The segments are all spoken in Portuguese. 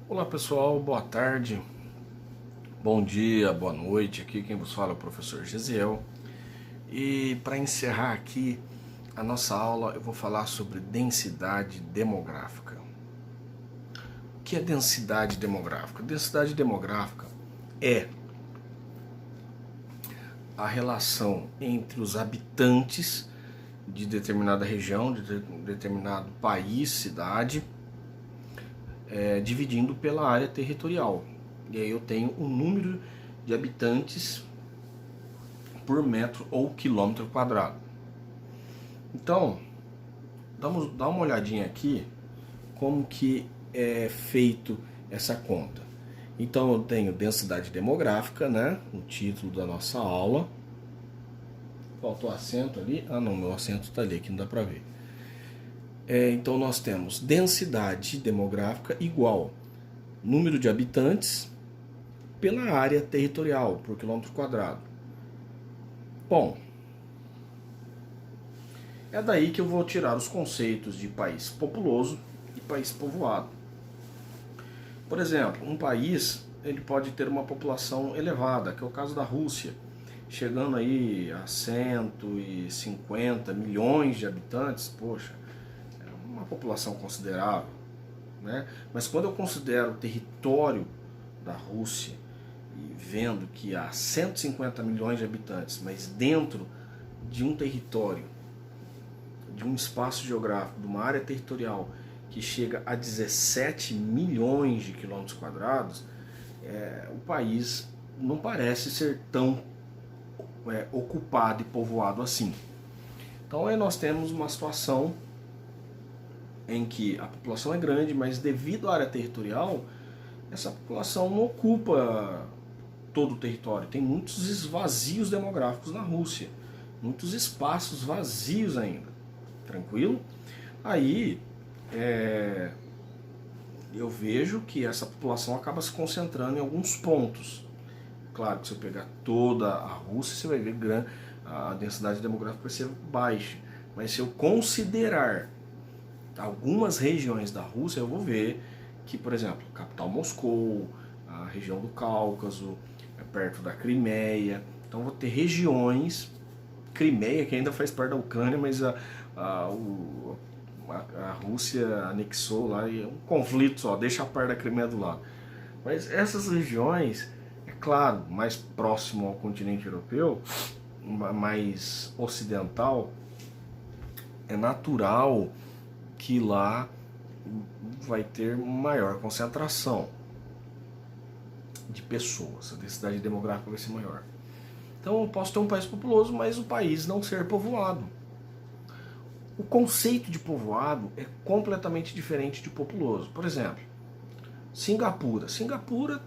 Olá pessoal, boa tarde, bom dia, boa noite. Aqui quem vos fala é o professor Gesiel. E para encerrar aqui a nossa aula, eu vou falar sobre densidade demográfica. O que é densidade demográfica? Densidade demográfica é a relação entre os habitantes de determinada região, de determinado país, cidade, dividindo pela área territorial. E aí eu tenho um número de habitantes por metro ou quilômetro quadrado. Então, dá uma olhadinha aqui como que é feito essa conta. Então eu tenho densidade demográfica, né? O título da nossa aula. Faltou acento ali? Ah não, meu acento está ali, aqui não dá para ver. Então nós temos densidade demográfica igual número de habitantes pela área territorial, por quilômetro quadrado. Bom, é daí que eu vou tirar os conceitos de país populoso e país povoado. Por exemplo, um país ele pode ter uma população elevada, que é o caso da Rússia, chegando aí a 150 milhões de habitantes. Poxa, é uma população considerável, né? Mas quando eu considero o território da Rússia e vendo que há 150 milhões de habitantes, mas dentro de um território, de um espaço geográfico, de uma área territorial que chega a 17 milhões de quilômetros quadrados, o país não parece ser tão ocupado e povoado assim. Então aí nós temos uma situação em que a população é grande, mas devido à área territorial, essa população não ocupa todo o território. Tem muitos esvazios demográficos na Rússia, muitos espaços vazios ainda. Tranquilo? Aí eu vejo que essa população acaba se concentrando em alguns pontos. Claro que se eu pegar toda a Rússia, você vai ver a densidade demográfica vai ser baixa. Mas se eu considerar algumas regiões da Rússia, eu vou ver que, por exemplo, a capital Moscou, a região do Cáucaso, perto da Crimeia. Então vou ter regiões, Crimeia que ainda faz parte da Ucrânia, mas a Rússia anexou lá, e é um conflito só, deixa a parte da Crimeia do lado. Mas essas regiões, é claro, mais próximo ao continente europeu, mais ocidental, é natural que lá vai ter maior concentração de pessoas, a densidade demográfica vai ser maior. Então eu posso ter um país populoso, mas o país não ser povoado. O conceito de povoado é completamente diferente de populoso. Por exemplo, Singapura. Singapura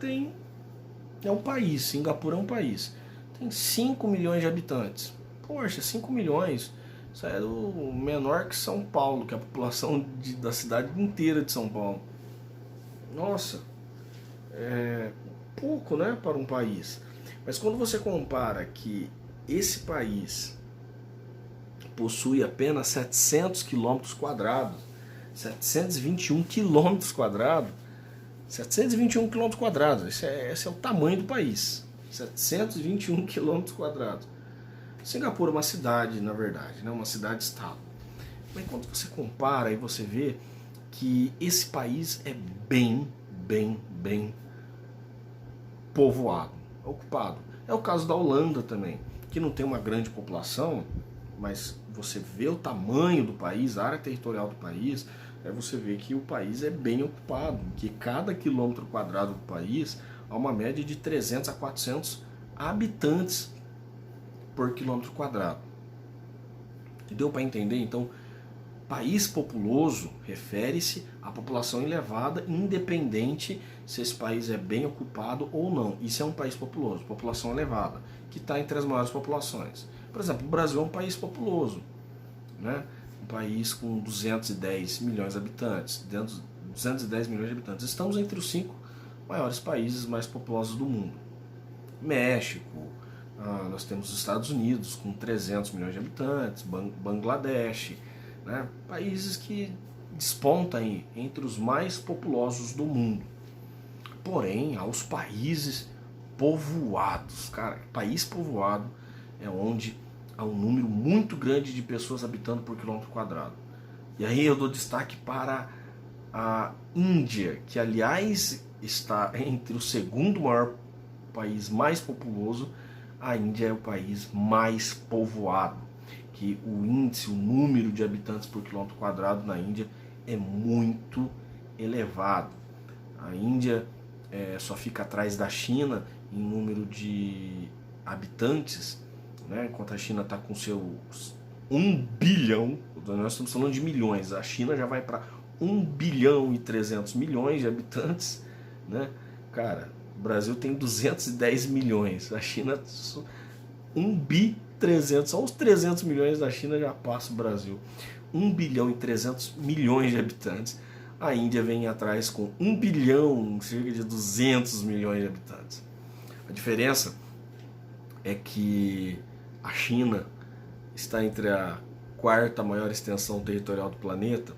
é um país, Singapura é um país. Tem 5 milhões de habitantes. Poxa, 5 milhões, isso é o menor que São Paulo, que é a população da cidade inteira de São Paulo. Nossa, é pouco, né, para um país. Mas quando você compara que esse país possui apenas 700 quilômetros quadrados, 721 quilômetros quadrados, 721 quilômetros quadrados, esse é o tamanho do país, 721 quilômetros quadrados. Singapura é uma cidade, na verdade, né? Uma cidade-estado. Mas quando você compara, aí você vê que esse país é bem povoado, ocupado. É o caso da Holanda também, que não tem uma grande população, mas você vê o tamanho do país, a área territorial do país, você vê que o país é bem ocupado, que cada quilômetro quadrado do país há uma média de 300 a 400 habitantes por quilômetro quadrado. Deu para entender? Então, país populoso refere-se à população elevada, independente se esse país é bem ocupado ou não. Isso é um país populoso, população elevada, que está entre as maiores populações. Por exemplo, o Brasil é um país populoso, né? Um país com 210 milhões de habitantes. 210 milhões de habitantes. Estamos entre os 5 maiores países mais populosos do mundo. México, nós temos os Estados Unidos com 300 milhões de habitantes, Bangladesh, né? Países que despontam aí entre os mais populosos do mundo. Porém, há os países povoados. Cara, país povoado é onde há um número muito grande de pessoas habitando por quilômetro quadrado. E aí eu dou destaque para a Índia, que aliás está entre o segundo maior país mais populoso. A Índia é o país mais povoado, que o índice, o número de habitantes por quilômetro quadrado na Índia é muito elevado. A Índia só fica atrás da China em número de habitantes, né? Enquanto a China está com seus 1 bilhão, nós estamos falando de milhões, a China já vai para 1 bilhão e 300 milhões de habitantes, né? Cara, o Brasil tem 210 milhões, a China 1 bi 300, só os 300 milhões da China já passa o Brasil. 1 bilhão e 300 milhões de habitantes. A Índia vem atrás com 1 bilhão, cerca de 200 milhões de habitantes. A diferença é que a China está entre a quarta maior extensão territorial do planeta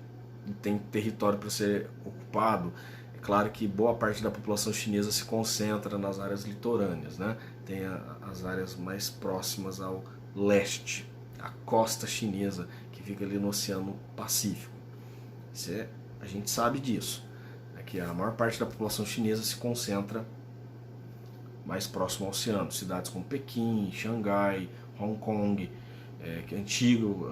e tem território para ser ocupado. É claro que boa parte da população chinesa se concentra nas áreas litorâneas, né? Tem as áreas mais próximas ao leste, a costa chinesa, que fica ali no Oceano Pacífico. A gente sabe disso, é que a maior parte da população chinesa se concentra mais próximo ao oceano. Cidades como Pequim, Xangai, Hong Kong, que é antigo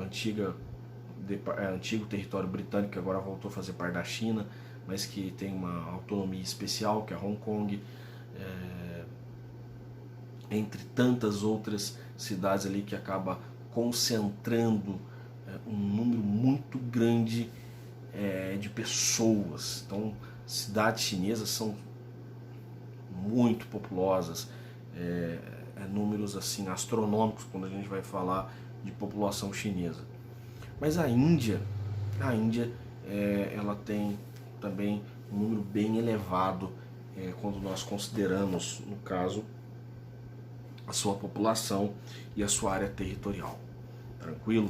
território britânico, que agora voltou a fazer parte da China, mas que tem uma autonomia especial, que é Hong Kong, entre tantas outras cidades ali que acaba concentrando um número muito grande de pessoas. Então, cidades chinesas são muito populosas, números assim astronômicos quando a gente vai falar de população chinesa. Mas a Índia ela tem também um número bem elevado quando nós consideramos, no caso, a sua população e a sua área territorial. Tranquilo?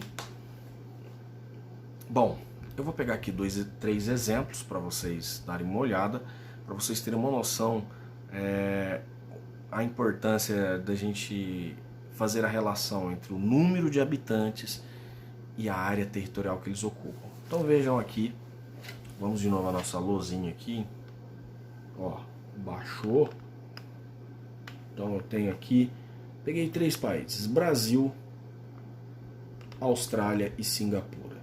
Bom, eu vou pegar aqui 3 exemplos para vocês darem uma olhada, para vocês terem uma noção a importância da gente fazer a relação entre o número de habitantes e a área territorial que eles ocupam. Então vejam aqui, vamos de novo a nossa luzinha aqui, ó, baixou. Então eu tenho aqui, peguei 3 países, Brasil, Austrália e Singapura.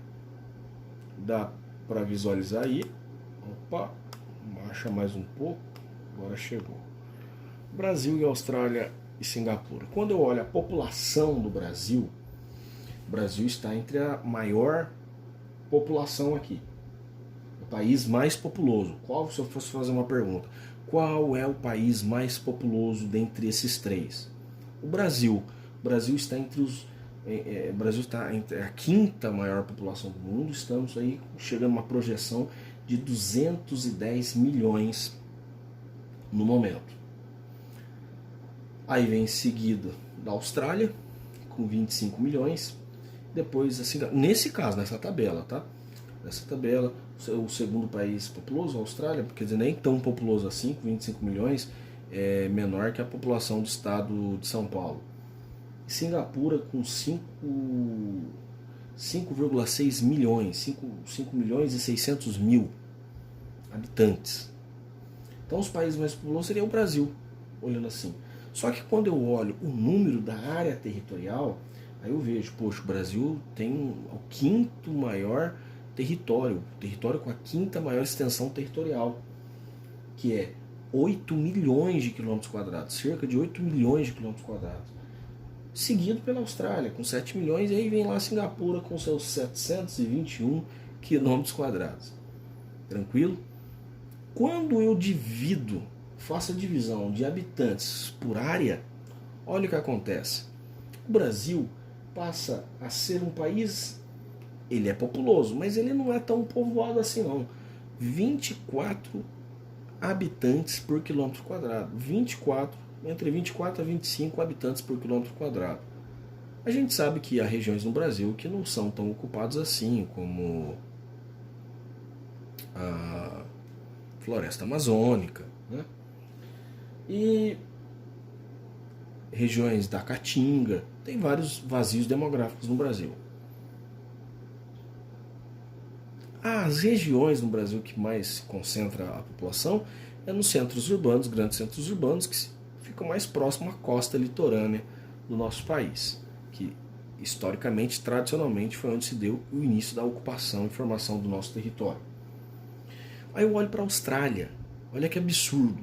Dá para visualizar aí. Opa, baixa mais um pouco, agora chegou. Brasil e Austrália e Singapura. Quando eu olho a população do Brasil, o Brasil está entre a maior população aqui. O país mais populoso. Qual, se eu fosse fazer uma pergunta, qual é o país mais populoso dentre esses 3? O Brasil. O Brasil está entre os o Brasil está entre a 5ª maior população do mundo. Estamos aí chegando a uma projeção de 210 milhões no momento. Aí vem em seguida da Austrália, com 25 milhões. Depois, assim, nesse caso, nessa tabela, tá? Nessa tabela, o segundo país populoso, a Austrália, quer dizer, nem tão populoso assim, com 25 milhões, é menor que a população do estado de São Paulo. E Singapura com 5,6 milhões, 5 milhões e 600 mil habitantes. Então os países mais populosos seria o Brasil, olhando assim. Só que quando eu olho o número da área territorial, aí eu vejo, poxa, o Brasil tem o 5º maior território com a 5ª maior extensão territorial, que é 8 milhões de quilômetros quadrados, cerca de 8 milhões de quilômetros quadrados. Seguido pela Austrália, com 7 milhões, e aí vem lá Singapura com seus 721 quilômetros quadrados. Tranquilo? Quando eu faço a divisão de habitantes por área, olha o que acontece. O Brasil passa a ser um país, ele é populoso, mas ele não é tão povoado assim não. 24 habitantes por quilômetro quadrado. Entre 24 a 25 habitantes por quilômetro quadrado. A gente sabe que há regiões no Brasil que não são tão ocupadas assim, como a floresta amazônica, né? E regiões da Caatinga, tem vários vazios demográficos no Brasil. As regiões no Brasil que mais se concentra a população é nos centros urbanos, grandes centros urbanos, que ficam mais próximos à costa litorânea do nosso país, que historicamente, tradicionalmente, foi onde se deu o início da ocupação e formação do nosso território. Aí eu olho para a Austrália, olha que absurdo,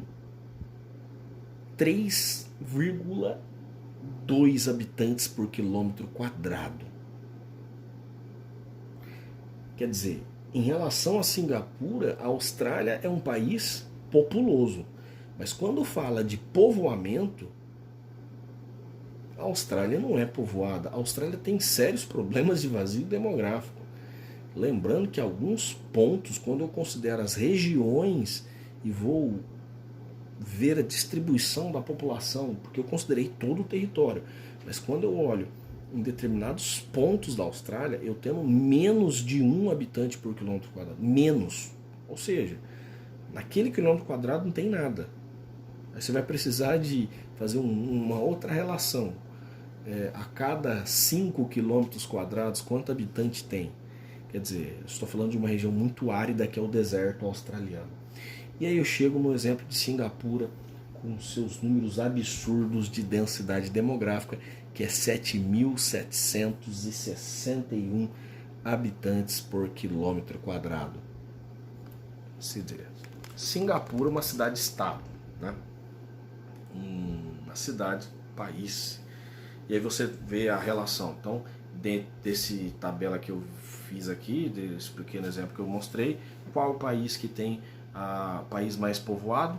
3,2 habitantes por quilômetro quadrado. Quer dizer, em relação a Singapura, a Austrália é um país populoso. Mas quando fala de povoamento, a Austrália não é povoada. A Austrália tem sérios problemas de vazio demográfico. Lembrando que alguns pontos, quando eu considero as regiões e vou ver a distribuição da população, porque eu considerei todo o território, mas quando eu olho em determinados pontos da Austrália, eu tenho menos de 1 habitante por quilômetro quadrado. Menos. Ou seja, naquele quilômetro quadrado não tem nada. Aí você vai precisar de fazer uma outra relação. A cada 5 quilômetros quadrados, quanto habitante tem? Quer dizer, eu estou falando de uma região muito árida que é o deserto australiano. E aí eu chego no exemplo de Singapura, com seus números absurdos de densidade demográfica, que é 7.761 habitantes por quilômetro quadrado. Singapura é uma cidade-estado, né? Uma cidade, país. E aí você vê a relação. Então, dentro desse tabela que eu fiz aqui, desse pequeno exemplo que eu mostrei, qual o país que tem país mais povoado?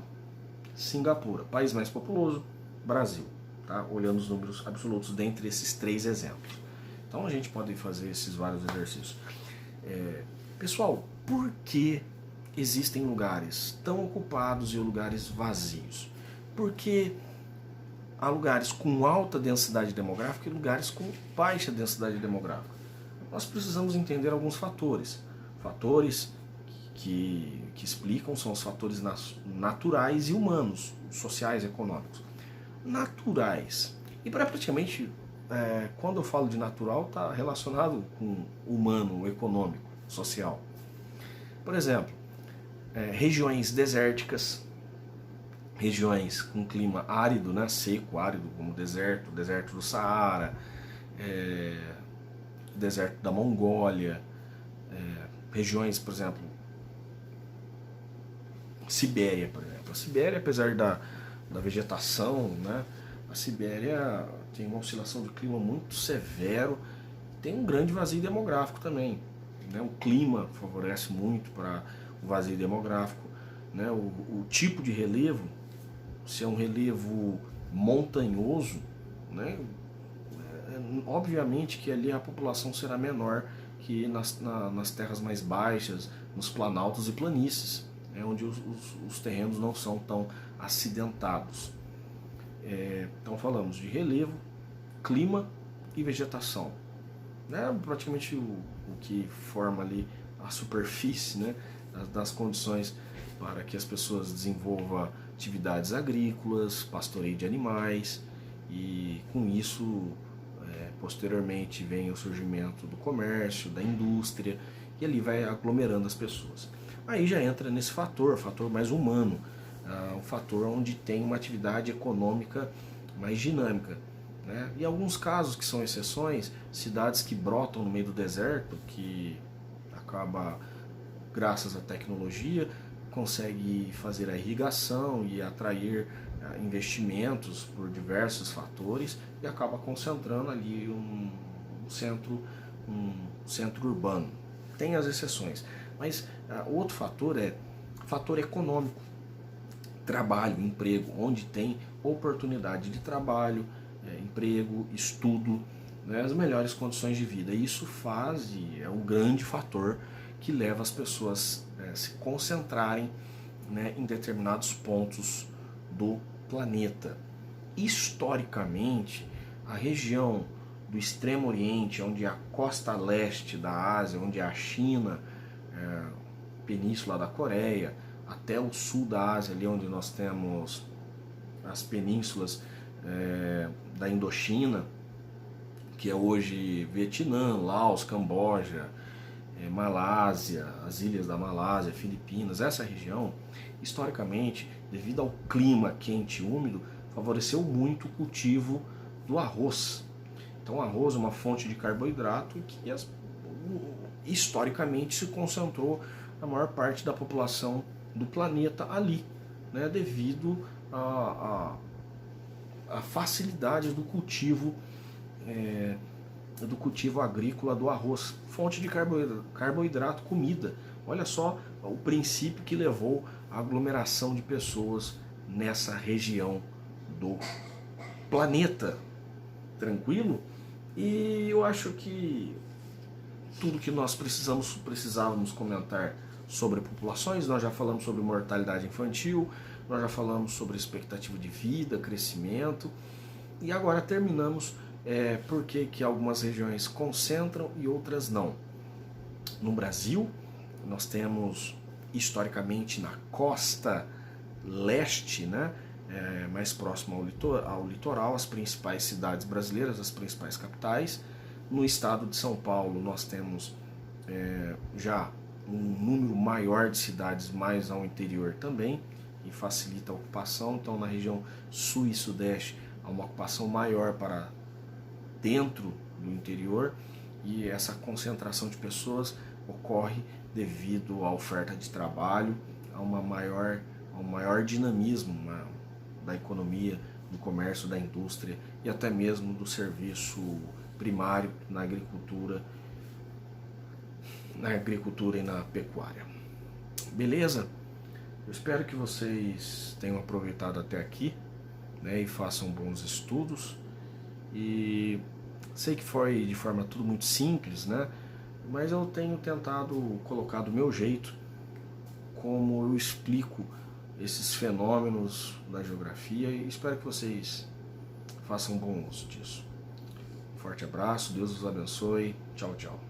Singapura. País mais populoso? Brasil. Tá? Olhando os números absolutos dentre esses 3 exemplos. Então a gente pode fazer esses vários exercícios. Pessoal, por que existem lugares tão ocupados e lugares vazios? Porque há lugares com alta densidade demográfica e lugares com baixa densidade demográfica. Nós precisamos entender alguns fatores. Fatores que explicam são os fatores naturais e humanos, sociais e econômicos. Naturais. E praticamente, quando eu falo de natural, está relacionado com humano, econômico, social. Por exemplo, regiões desérticas, regiões com clima árido, né, seco, árido, como o deserto do Saara, deserto da Mongólia, regiões, por exemplo, Sibéria, por exemplo. A Sibéria, apesar da vegetação, né, a Sibéria tem uma oscilação de clima muito severo, tem um grande vazio demográfico também. Né? O clima favorece muito para o vazio demográfico. Né? O tipo de relevo, se é um relevo montanhoso, né, obviamente que ali a população será menor que nas terras mais baixas, nos planaltos e planícies, onde os terrenos não são tão acidentados. Então falamos de relevo, clima e vegetação. Praticamente o que forma ali a superfície, né, das condições para que as pessoas desenvolvam atividades agrícolas, pastoreio de animais, e com isso posteriormente vem o surgimento do comércio, da indústria, e ali vai aglomerando as pessoas. Aí já entra nesse fator mais humano, um fator onde tem uma atividade econômica mais dinâmica. Né? E alguns casos que são exceções, cidades que brotam no meio do deserto, que acaba, graças à tecnologia, consegue fazer a irrigação e atrair investimentos por diversos fatores e acaba concentrando ali um centro urbano. Tem as exceções, mas outro fator é fator econômico, trabalho, emprego, onde tem oportunidade de trabalho, emprego, estudo, né, as melhores condições de vida. Isso é um grande fator que leva as pessoas a se concentrarem, né, em determinados pontos do planeta. Historicamente, a região do Extremo Oriente, onde é a costa leste da Ásia, onde é a China, Península da Coreia, até o sul da Ásia, ali onde nós temos as penínsulas da Indochina, que é hoje Vietnã, Laos, Camboja, Malásia, as ilhas da Malásia, Filipinas. Essa região, historicamente, devido ao clima quente e úmido, favoreceu muito o cultivo do arroz. Então, o arroz é uma fonte de carboidrato que historicamente se concentrou a maior parte da população do planeta ali, né, devido a facilidade do cultivo agrícola do arroz, fonte de carboidrato, comida. Olha só o princípio que levou à aglomeração de pessoas nessa região do planeta. Tranquilo? E eu acho que tudo que nós precisávamos comentar sobre populações, nós já falamos sobre mortalidade infantil, nós já falamos sobre expectativa de vida, crescimento, e agora terminamos por que algumas regiões concentram e outras não. No Brasil, nós temos historicamente na costa leste, né, mais próximo ao litoral, as principais cidades brasileiras, as principais capitais. No estado de São Paulo nós temos já um número maior de cidades mais ao interior também, e facilita a ocupação. Então na região sul e sudeste há uma ocupação maior para dentro do interior, e essa concentração de pessoas ocorre devido à oferta de trabalho, a um maior dinamismo da economia, do comércio, da indústria e até mesmo do serviço primário na agricultura e na pecuária. Beleza? Eu espero que vocês tenham aproveitado até aqui, né, e façam bons estudos. E sei que foi de forma tudo muito simples, né? Mas eu tenho tentado colocar do meu jeito como eu explico esses fenômenos da geografia, e espero que vocês façam bom uso disso. Um forte abraço, Deus os abençoe, tchau, tchau.